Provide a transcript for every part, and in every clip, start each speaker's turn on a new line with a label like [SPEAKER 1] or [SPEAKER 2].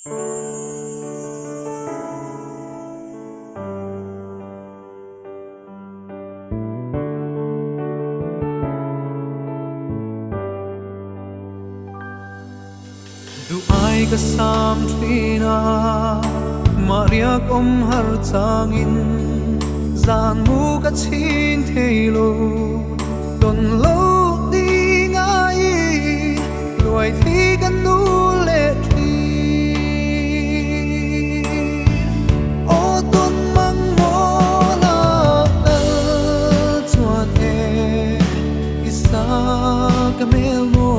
[SPEAKER 1] Du ai ka sam trina Maria om har changin Zan mu ka chin theilo Don lo di ngai Luai thi kan nu le thi O don mang mo la chuan e Isa ka mel mo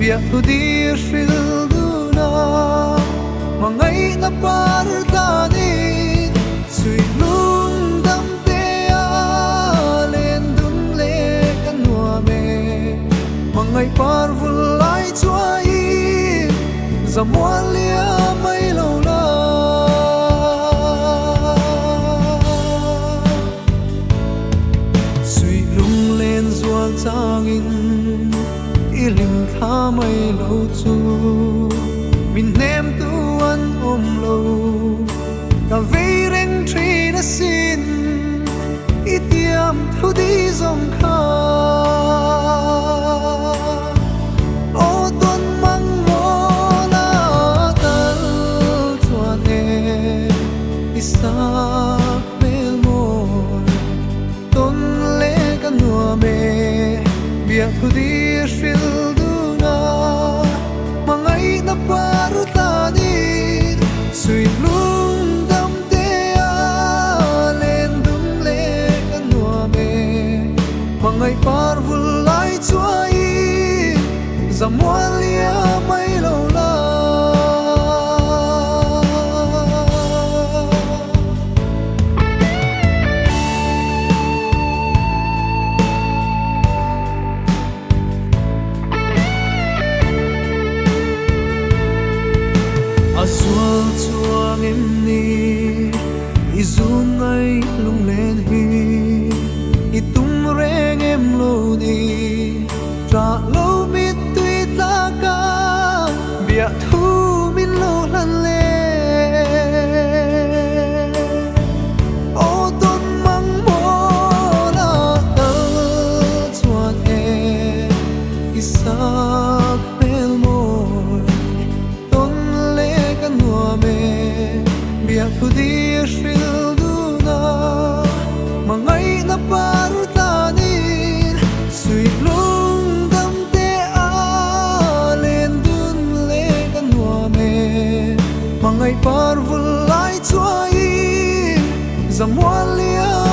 [SPEAKER 1] Biak tu dir shil duna Mangai na partani Sui lung dam te a Len dun le kanwa me Mangai parvul lai chuai Zamuan lia mai lo la Sui lung len zual changin Ilim tha mai lo chu Min nem tu an lo Ka vei reng tri na sin Itiam thu di zong kha O don mang mo la tal chuan e Isak mel mo Ton le ka nua me Biak thu di shil na parutanin Sui lung dam te a Len dun le kanwa me Mangai parvul lai chuai Zamuan lia mai lo la Sual chuang em ni Izun ai lung len hi Itum reng em lo ni Tra lo mit tui ta ka Bia thu min lo lan le O don mang mo la tal chuan e Isak mel mo Biak tu dir shil duna Mangai na parutanin Sui lung dam te a Len dun le kanwa me Mangai parvul lai chuai Zamuan lia